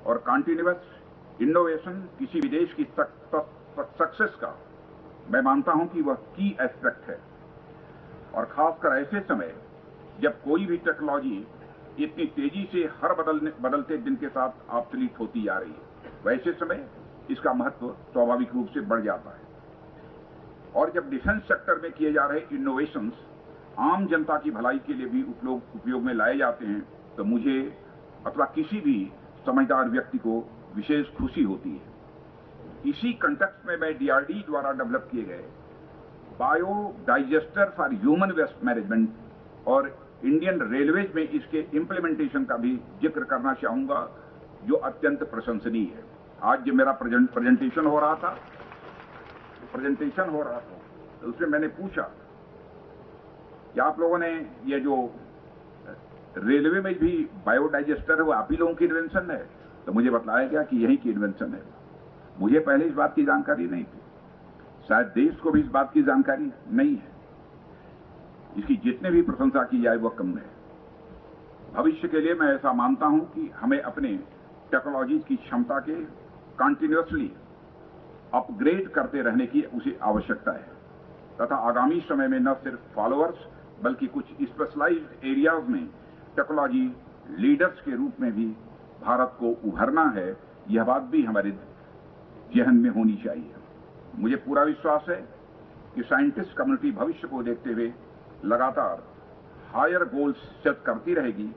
और continuous innovation किसी भी देश की सक्सेस का मैं मानता हूं कि वह की एस्पेक्ट है। और खासकर ऐसे समय जब कोई भी टेक्नोलॉजी इतनी तेजी से हर बदलते दिन के साथ ऑब्सोलीट होती जा रही है, वैसे समय इसका महत्व स्वाभाविक रूप से बढ़ जाता है। और जब डिफेंस सेक्टर में किए जा रहे इनोवेशंस आम जनता की भलाई के लिए भी उपयोग में लाए जाते हैं, तो मुझे अथवा किसी भी समझदार व्यक्ति को विशेष खुशी होती है। इसी कंटेक्स्ट में मैं डीआरडी द्वारा डेवलप किए गए bio digester for human waste management और इंडियन रेलवेज में इसके इम्प्लीमेंटेशन का भी जिक्र करना चाहूंगा, जो अत्यंत प्रशंसनीय है। आज जब मेरा प्रेजेंटेशन हो रहा था तो उसमें मैंने पूछा कि आप लोगों ने ये जो रेलवे में भी बायोडाइजेस्टर है वो आप ही लोगों की इन्वेंशन है? तो मुझे बताया गया कि यही की इन्वेंशन है। मुझे पहले इस बात की जानकारी नहीं थी, शायद देश को भी इस बात की जानकारी नहीं है। इसकी जितने भी प्रशंसा की जाए वह कम है। भविष्य के लिए मैं ऐसा मानता हूं कि हमें अपने टेक्नोलॉजी की क्षमता के कंटिन्यूअसली अपग्रेड करते रहने की उसी आवश्यकता है तथा आगामी समय में न सिर्फ फॉलोअर्स बल्कि कुछ स्पेशलाइज्ड एरियाज में टेक्नोलॉजी लीडर्स के रूप में भी भारत को उभरना है। यह बात भी हमारे जहन में होनी चाहिए। मुझे पूरा विश्वास है कि साइंटिस्ट कम्युनिटी भविष्य को देखते हुए लगातार हायर गोल्स सेट करती रहेगी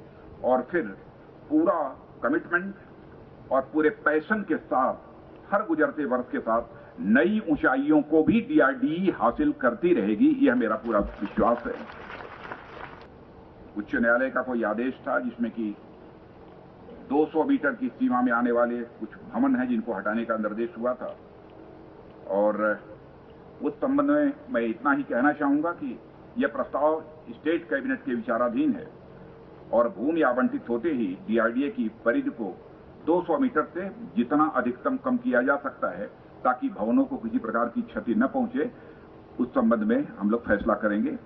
और फिर पूरा कमिटमेंट और पूरे पैशन के साथ हर गुजरते वर्ष के साथ नई ऊंचाइयों को भी डीआरडी हासिल करती रहेगी। यह मेरा पूरा विश्वास है। उच्च न्यायालय का कोई आदेश था जिसमें कि 200 मीटर की सीमा में आने वाले कुछ भवन हैं जिनको हटाने का निर्देश हुआ था, और उस संबंध में मैं इतना ही कहना चाहूंगा कि यह प्रस्ताव स्टेट कैबिनेट के विचाराधीन है और भूमि आवंटित होते ही डीआरडीए की परिधि को 200 मीटर से जितना अधिकतम कम किया जा सकता है ताकि भवनों को किसी प्रकार की क्षति न पहुंचे, उस संबंध में हम लोग फैसला करेंगे।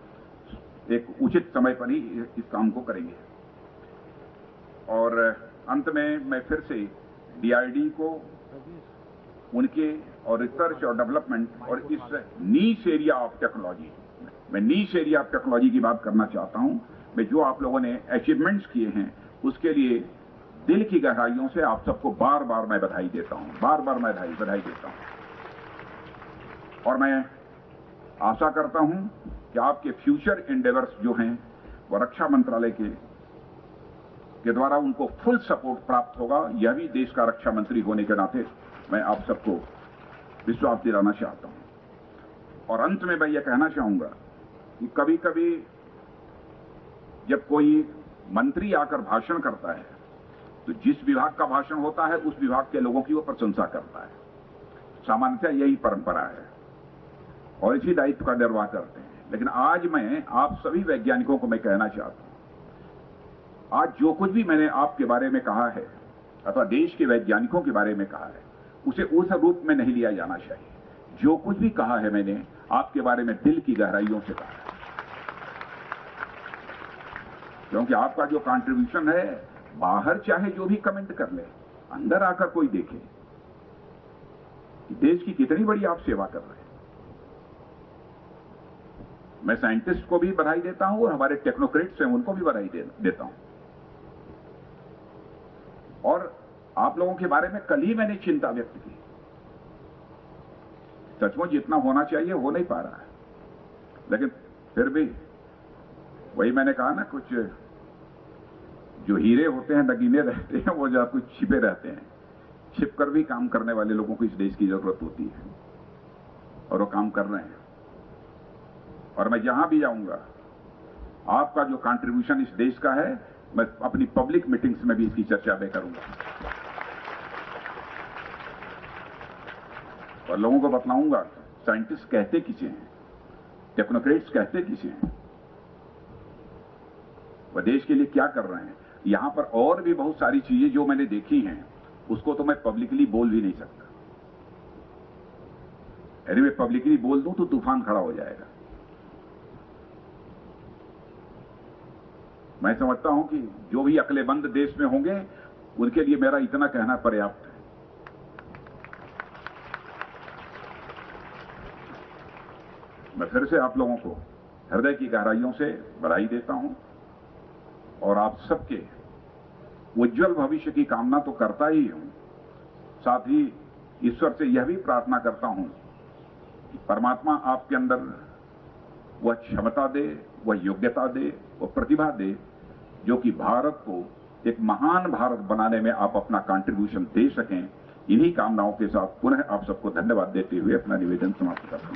एक उचित समय पर ही इस काम को करेंगे। और अंत में मैं फिर से डीआरडी को उनके और रिसर्च और डेवलपमेंट और इस नीश एरिया ऑफ टेक्नोलॉजी, मैं नीश एरिया ऑफ टेक्नोलॉजी की बात करना चाहता हूं। मैं जो आप लोगों ने अचीवमेंट्स किए हैं उसके लिए दिल की गहराइयों से आप सबको बार बार मैं बधाई देता हूं, बार बार मैं बधाई देता हूं। और मैं आशा करता हूं कि आपके फ्यूचर एंडेवर्स जो हैं वो रक्षा मंत्रालय के द्वारा उनको फुल सपोर्ट प्राप्त होगा। यह भी देश का रक्षा मंत्री होने के नाते मैं आप सबको विश्वास दिलाना चाहता हूं। और अंत में मैं यह कहना चाहूंगा कि कभी कभी जब कोई मंत्री आकर भाषण करता है तो जिस विभाग का भाषण होता है उस विभाग के लोगों की वो प्रशंसा करता है। सामान्यतः यही परंपरा है और इसी दायित्व का निर्वाह करते हैं। लेकिन आज मैं आप सभी वैज्ञानिकों को मैं कहना चाहता हूं, आज जो कुछ भी मैंने आपके बारे में कहा है अथवा देश के वैज्ञानिकों के बारे में कहा है उसे उस रूप में नहीं लिया जाना चाहिए। जो कुछ भी कहा है मैंने आपके बारे में दिल की गहराइयों से कहा है, क्योंकि आपका जो कंट्रीब्यूशन है, बाहर चाहे जो भी कमेंट कर ले, अंदर आकर कोई देखे कि देश की कितनी बड़ी आप सेवा कर रहे हैं। मैं साइंटिस्ट को भी बधाई देता हूं और हमारे टेक्नोक्रेट्स हैं उनको भी बधाई देता हूं। और आप लोगों के बारे में कल ही मैंने चिंता व्यक्त की। सचमुच जितना होना चाहिए हो नहीं पा रहा है, लेकिन फिर भी वही मैंने कहा ना, कुछ जो हीरे होते हैं नगीने रहते हैं, वो जब कुछ छिपे रहते हैं। छिपकर भी काम करने वाले लोगों को इस देश की जरूरत होती है और वो काम कर रहे हैं। और मैं जहां भी जाऊंगा आपका जो कंट्रीब्यूशन इस देश का है, मैं अपनी पब्लिक मीटिंग्स में भी इसकी चर्चा में करूंगा और लोगों को बतलाऊंगा साइंटिस्ट कहते किसे हैं, टेक्नोक्रेट्स कहते किसे हैं, वह देश के लिए क्या कर रहे हैं। यहां पर और भी बहुत सारी चीजें जो मैंने देखी हैं उसको तो मैं पब्लिकली बोल भी नहीं सकता। यदि मैं पब्लिकली बोल दूं तो तूफान खड़ा हो जाएगा। मैं समझता हूं कि जो भी अक्लेमंद देश में होंगे उनके लिए मेरा इतना कहना पर्याप्त है। मैं फिर से आप लोगों को हृदय की गहराइयों से बधाई देता हूं और आप सबके उज्जवल भविष्य की कामना तो करता ही हूं, साथ ही ईश्वर से यह भी प्रार्थना करता हूं कि परमात्मा आपके अंदर वह क्षमता दे, वह योग्यता दे, वह प्रतिभा दे, जो कि भारत को एक महान भारत बनाने में आप अपना कंट्रीब्यूशन दे सकें। इन्हीं कामनाओं के साथ पुनः आप सबको धन्यवाद देते हुए अपना निवेदन समाप्त करता हूं।